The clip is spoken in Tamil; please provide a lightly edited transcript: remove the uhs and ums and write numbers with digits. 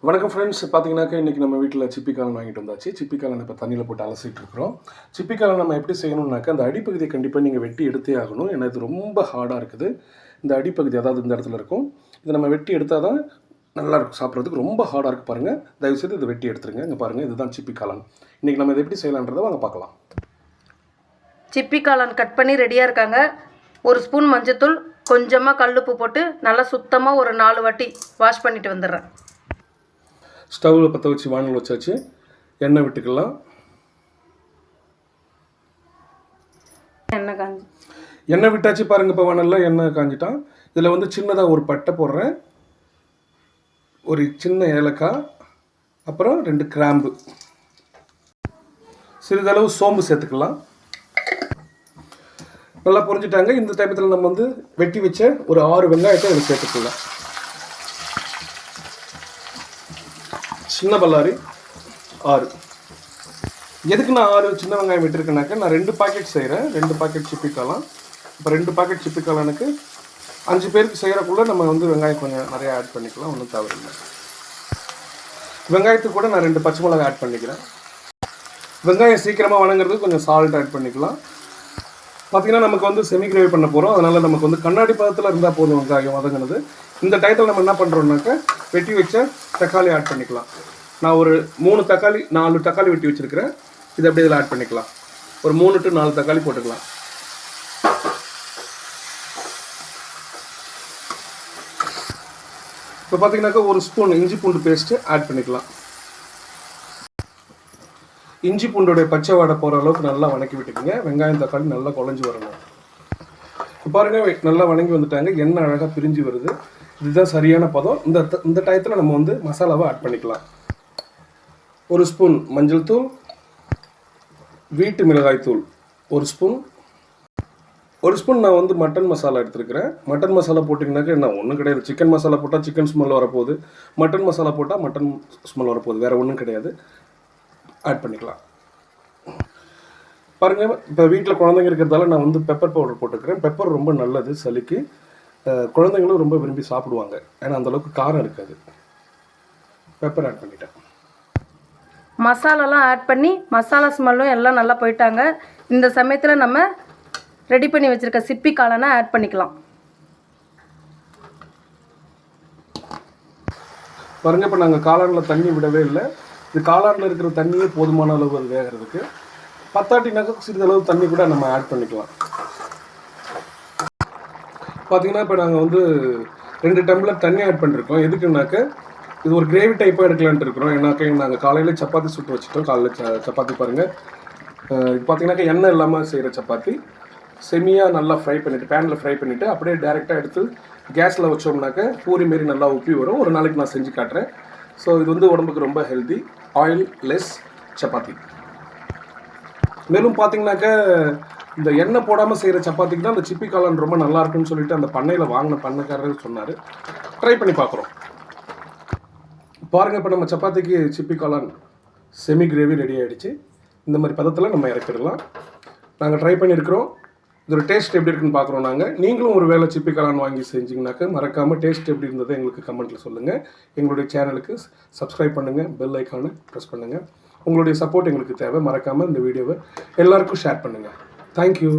வணக்கம் ஃப்ரெண்ட்ஸ். பார்த்தீங்கன்னாக்கா இன்றைக்கி நம்ம வீட்டில் சிப்பி காளான் வாங்கிட்டு வந்தாச்சு. சிப்பி காளான் இப்போ தண்ணியில் போட்டு அலசிட்டு இருக்கிறோம். சிப்பி காளான் நம்ம எப்படி செய்யணும்னாக்கா அந்த அடிப்பகுதியை கண்டிப்பாக நீங்கள் வெட்டி எடுத்தே ஆகணும். ஏன்னா இது ரொம்ப ஹார்டாக இருக்குது. இந்த அடிப்பகுதி அதாவது இந்த இடத்துல இருக்கும். இதை நம்ம வெட்டி எடுத்தால் தான் நல்லாயிருக்கும் சாப்பிட்றதுக்கு. ரொம்ப ஹார்டாக இருக்குது பாருங்கள். தயவுசெய்து இதை வெட்டி எடுத்துருங்க. இங்கே பாருங்கள், இதுதான் சிப்பி காளான். இன்றைக்கி நம்ம இதை எப்படி செய்யலான்றதை வாங்க பார்க்கலாம். சிப்பி காளான் கட் பண்ணி ரெடியாக இருக்காங்க. ஒரு ஸ்பூன் மஞ்சத்தூள், கொஞ்சமாக கல்லுப்பு போட்டு நல்லா சுத்தமாக ஒரு 4 வாட்டி வாஷ் பண்ணிட்டு வந்துடுறேன். ஸ்டவ்வில் பற்ற வச்சு வானல் வச்சாச்சு. எண்ணெய் விட்டுக்கலாம். எண்ணெய் விட்டாச்சு பாருங்கள். இப்போ வானலில் எண்ணெய் காஞ்சிட்டான். இதில் வந்து சின்னதாக ஒரு பட்டை போடுறேன், ஒரு சின்ன ஏலக்காய், அப்புறம் 2 கிராம்பு, சிறிதளவு சோம்பு சேர்த்துக்கலாம். நல்லா பொரிஞ்சிட்டாங்க. இந்த டைமத்தில் நம்ம வந்து வெட்டி வச்ச ஒரு 6 வெங்காயத்தை இதில் சேர்த்துக்கலாம். சின்ன பல்லாரி 6. எதுக்கு நான் 6 சின்ன வெங்காயம் விட்டுருக்கேனாக்கா, நான் 2 பாக்கெட் செய்கிறேன். 2 பாக்கெட் சிப்பி காளான். இப்போ 2 பாக்கெட் சிப்பி காளானுக்கு 5 பேருக்கு செய்கிறக்குள்ளே நம்ம வந்து வெங்காயம் கொஞ்சம் நிறையா ஆட் பண்ணிக்கலாம். ஒன்றும் தவறில்லை. வெங்காயத்துக்கு கூட நான் 2 பச்சை மிளகாய் ஆட் பண்ணிக்கிறேன். வெங்காயம் சீக்கிரமாக வணங்குறதுக்கு கொஞ்சம் சால்ட் ஆட் பண்ணிக்கலாம். பார்த்திங்கன்னா நமக்கு வந்து செமி கிரேவி பண்ண போகிறோம். அதனால் நமக்கு வந்து கண்ணாடி பதத்தில் இருந்தால் போதும் வெங்காயம் வதங்கினது. இந்த டயத்தில் நம்ம என்ன பண்ணுறோம்னாக்கா, வெட்டி வச்ச தக்காளி ஆட் பண்ணிக்கலாம். நான் ஒரு 4 தக்காளி வெட்டி வச்சுருக்கிறேன். இதை அப்படியே இதில் ஆட் பண்ணிக்கலாம். ஒரு 3 to 4 தக்காளி போட்டுக்கலாம். இப்போ பார்த்தீங்கன்னாக்கா ஒரு ஸ்பூன் இஞ்சி பூண்டு பேஸ்ட்டு ஆட் பண்ணிக்கலாம். இஞ்சி பூண்டோடைய பச்சை வாடை போகிற அளவுக்கு நல்லா வணக்கி விட்டுக்குங்க. வெங்காயம் தக்காளி நல்லா குழஞ்சி வரணும். இப்போ பாருங்கள், நல்லா வணங்கி வந்துட்டாங்க. எண்ணெய் அழகாக பிரிஞ்சு வருது. இதுதான் சரியான பதம். இந்த டயத்தில் நம்ம வந்து மசாலாவை ஆட் பண்ணிக்கலாம். ஒரு ஸ்பூன் மஞ்சள் தூள், வீட்டு மிளகாய் தூள் 1 ஸ்பூன், 1 ஸ்பூன் நான் வந்து மட்டன் மசாலா எடுத்துருக்கிறேன். மட்டன் மசாலா போட்டிங்கனாக்கா என்ன ஒன்றும் கிடையாது. சிக்கன் மசாலா போட்டால் சிக்கன் ஸ்மெல் வரப்போகுது, மட்டன் மசாலா போட்டால் மட்டன் ஸ்மெல் வரப்போகுது. வேறு ஒன்றும் கிடையாது. ஆட் பண்ணிக்கலாம். பாருங்கள், இப்போ வீட்டில் குழந்தைங்க இருக்கிறதால நான் வந்து பெப்பர் பவுடர் போட்டுக்கிறேன். பெப்பர் ரொம்ப நல்லது சளிக்கு. குழந்தைங்களும் ரொம்ப விரும்பி சாப்பிடுவாங்க. ஏன்னா அந்தளவுக்கு காரம் இருக்காது. பெப்பர் ஆட் பண்ணிட்டேன். மசாலாலாம் ஆட் பண்ணி மசாலா ஸ்மெல்லும் எல்லாம் நல்லா போயிட்டாங்க. இந்த சமயத்தில் நம்ம ரெடி பண்ணி வச்சுருக்க சிப்பி காளானை ஆட் பண்ணிக்கலாம். பாருங்கள், இப்போ நாங்கள் காளானில் தண்ணி விடவே இல்லை. இது காளானில் இருக்கிற தண்ணியே போதுமான அளவு அது வேகிறதுக்கு. பத்தாட்டினாக்கா சிறிதளவு தண்ணி கூட நம்ம ஆட் பண்ணிக்கலாம். பார்த்திங்கன்னா இப்போ நாங்கள் வந்து 2 டம்ளர் தண்ணி ஆட் பண்ணியிருக்கோம். எதுக்குன்னாக்க இது ஒரு கிரேவி டைப்பாக எடுக்கலான்ட்டு இருக்கிறோம். ஏன்னாக்கா நாங்கள் காலையில் சப்பாத்தி சுட்டு வச்சுட்டோம். காலையில் சப்பாத்தி பாருங்கள். பார்த்திங்கனாக்கா எண்ணெய் இல்லாமல் செய்கிற சப்பாத்தி செமியாக நல்லா ஃப்ரை பண்ணிவிட்டு, பேனில் ஃப்ரை பண்ணிவிட்டு அப்படியே டேரெக்டாக எடுத்து கேஸில் வச்சோம்னாக்க பூரி மாரி நல்லா உப்பி வரும். ஒரு நாளைக்கு நான் செஞ்சு காட்டுறேன். ஸோ இது வந்து உடம்புக்கு ரொம்ப ஹெல்தி. Oil less chapati. மேலும் பார்த்தீங்கன்னாக்கா இந்த எண்ணெய் போடாமல் செய்கிற சப்பாத்திக்கு தான் அந்த சிப்பி காளான் ரொம்ப நல்லா இருக்குன்னு சொல்லிட்டு அந்த பண்ணையில் வாங்கின பண்ணைக்காரர் சொன்னார். ட்ரை பண்ணி பார்க்குறோம். பாருங்கள், இப்போ நம்ம சப்பாத்திக்கு சிப்பி காளான் செமி கிரேவி ரெடி ஆகிடுச்சு. இந்த மாதிரி பதத்தில் நம்ம இறக்கிடலாம். நாங்கள் ட்ரை பண்ணியிருக்கிறோம். இதோட டேஸ்ட் எப்படி இருக்குன்னு பார்க்குறோம். நீங்களும் ஒரு வேளை சிப்பி காளான் வாங்கி செஞ்சிங்கனாக்கா மறக்காமல் டேஸ்ட் எப்படி இருந்ததை எங்களுக்கு கமெண்ட்டில் சொல்லுங்கள். எங்களுடைய சேனலுக்கு சப்ஸ்கிரைப் பண்ணுங்கள், பெல் ஐக்கானை ப்ரெஸ் பண்ணுங்கள். உங்களுடைய சப்போர்ட் எங்களுக்கு தேவை. மறக்காமல் இந்த வீடியோவை எல்லாருக்கும் ஷேர் பண்ணுங்கள். தேங்க்யூ.